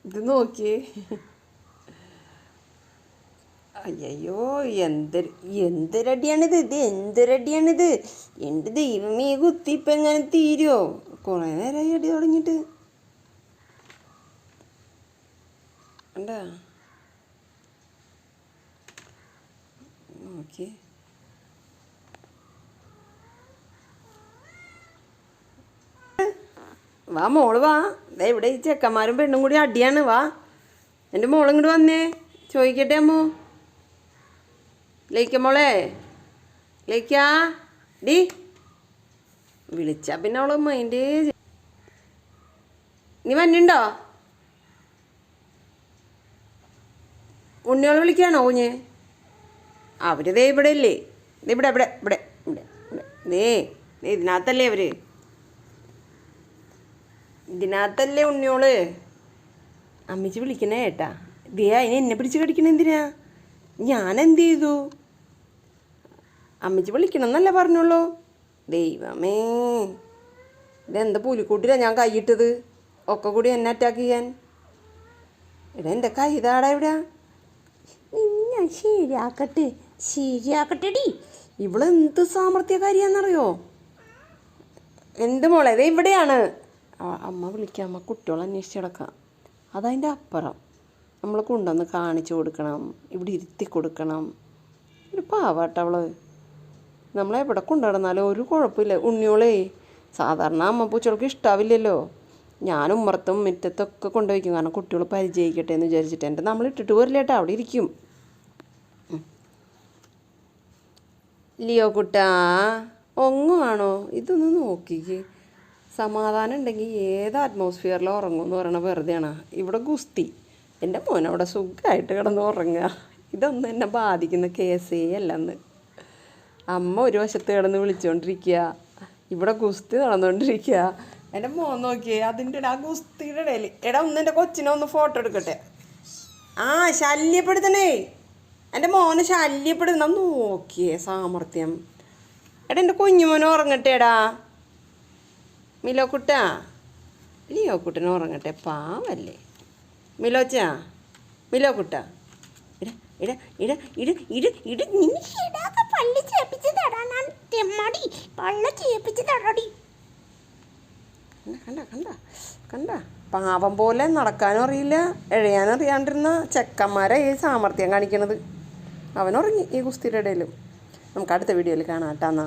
ഇത് നോക്കിയേ. അയ്യോ എന്തൊരടിയാണിത്, എന്തൊരടിയാണിത്. എൻ്റെ ദൈവമേ, കുത്തിപ്പം എങ്ങനെ തീരുമോ? കുറേ നേരമായി അടി തുടങ്ങിയിട്ട്. കണ്ടാ നോക്കിയേ. വാ മോള് വാ. ഇവിടെ ഈ ചെക്കന്മാരും പെണ്ണും കൂടി അടിയാണ്. വാ എൻ്റെ മോളിങ്ങോട്ട് വന്നേ, ചോദിക്കട്ടെ അമ്മോ. ലയിക്ക മോളെ, ലയിക്കാ ഡി. വിളിച്ചാ പിന്നെ അവള് മൈൻഡ്. നീ വന്നിണ്ടോ? ഉണ്ണിയോളെ വിളിക്കുകയാണോ കുഞ്ഞ്? അവർ ദേ ഇവിടെ ഇല്ലേ? ഇവിടെ ഇവിടെ ഇവിടെ ഇവിടെ ഇവിടെ ദേ ഇതിനകത്തല്ലേ അവർ? ഇതിനകത്തല്ലേ ഉണ്ണിയോള്? അമ്മച്ചി വിളിക്കണേ ഏട്ടാ. ദേ അതിന് എന്നെ പിടിച്ച് കടിക്കണ എന്തിനാ? ഞാൻ എന്ത് ചെയ്തു? അമ്മച്ചി വിളിക്കണം എന്നല്ലേ പറഞ്ഞോളൂ. ദൈവമേ, ഇതെന്താ പുലിക്കൂട്ടിലാണ് ഞാൻ കൈയിട്ടത്? ഒക്കെ കൂടി എന്നെ അറ്റാക്ക് ചെയ്യാൻ. ഇവിടെ എൻ്റെ കൈ ഇതാടാ. ഇവിടെ ഞാൻ ശരിയാക്കട്ടെടി. ഇവളെന്ത് സാമർത്ഥ്യകാരിയാണെന്നറിയോ? എന്ത് മോളെ, ദേ ഇവിടെയാണ്. അമ്മ വിളിക്കാം, അമ്മ കുട്ടികളെ അന്വേഷിച്ച് കിടക്കാം. അതതിൻ്റെ അപ്പുറം നമ്മൾ കൊണ്ടുവന്ന് കാണിച്ചു കൊടുക്കണം, ഇവിടെ ഇരുത്തി കൊടുക്കണം. ഒരു പാവാട്ടവള്. നമ്മളെവിടെ കൊണ്ടുനടന്നാലും ഒരു കുഴപ്പമില്ല. ഉണ്ണിയോളേ സാധാരണ അമ്മ പൂച്ചകൾക്ക് ഇഷ്ടാവില്ലല്ലോ. ഞാൻ ഉമ്മറത്തും മുറ്റത്തൊക്കെ കൊണ്ടുവയ്ക്കും, കാരണം കുട്ടികൾ പരിചയിക്കട്ടെ എന്ന് വിചാരിച്ചിട്ട്. എൻ്റെ നമ്മൾ ഇട്ടിട്ട് പോരില്ല കേട്ടോ, അവിടെ ഇരിക്കും. ലിയോ കുട്ടാ, ഒങ്ങുവാണോ? ഇതൊന്ന് നോക്കിക്ക്. സമാധാനം ഉണ്ടെങ്കിൽ ഏത് അറ്റ്മോസ്ഫിയറിൽ ഉറങ്ങും എന്ന് പറയണ വെറുതെയാണ്. ഇവിടെ ഗുസ്തി. എൻ്റെ മോനവിടെ സുഖമായിട്ട് കിടന്ന് ഉറങ്ങുക. ഇതൊന്നും എന്നെ ബാധിക്കുന്ന കേസേ അല്ലെന്ന്. അമ്മ ഒരു വശത്ത് കിടന്ന് വിളിച്ചുകൊണ്ടിരിക്കുക, ഇവിടെ ഗുസ്തി നടന്നുകൊണ്ടിരിക്കുക. എൻ്റെ മോൻ നോക്കിയേ, അതിൻ്റെ ആ ഗുസ്തിയുടെ ഇടയിൽ. എടാ ഒന്ന് എൻ്റെ കൊച്ചിനെ ഒന്ന് ഫോട്ടോ എടുക്കട്ടെ. ശല്യപ്പെടുത്തണേ, എൻ്റെ മോനെ ശല്യപ്പെടുത്തണം. നോക്കിയേ സാമർത്ഥ്യം. എടാ എൻ്റെ കുഞ്ഞുമോനെ ഉറങ്ങട്ടെടാ. മിലോക്കുട്ടാ, ലിയോക്കുട്ടനെ ഉറങ്ങട്ടെ, പാവല്ലേ മിലോച്ചാ. മിലോക്കുട്ടാ, ഇട ഇട ഇട ഇട ഇട ഇട പള്ളി ചേപ്പിച്ച് തടാനാണ് തെമ്മാടി. പള്ള ചേപ്പിച്ച് തടാടി. കണ്ട കണ്ട കണ്ട പാവം പോലെ നടക്കാനും അറിയില്ല, എഴയാനും അറിയാണ്ടിരുന്ന ചെക്കന്മാരെ ഈ സാമർത്ഥ്യം കാണിക്കണത്. അവനുറങ്ങി ഈ ഗുസ്തിയുടെ ഇടയിലും. നമുക്ക് അടുത്ത വീഡിയോയിൽ കാണാം കേട്ടാ.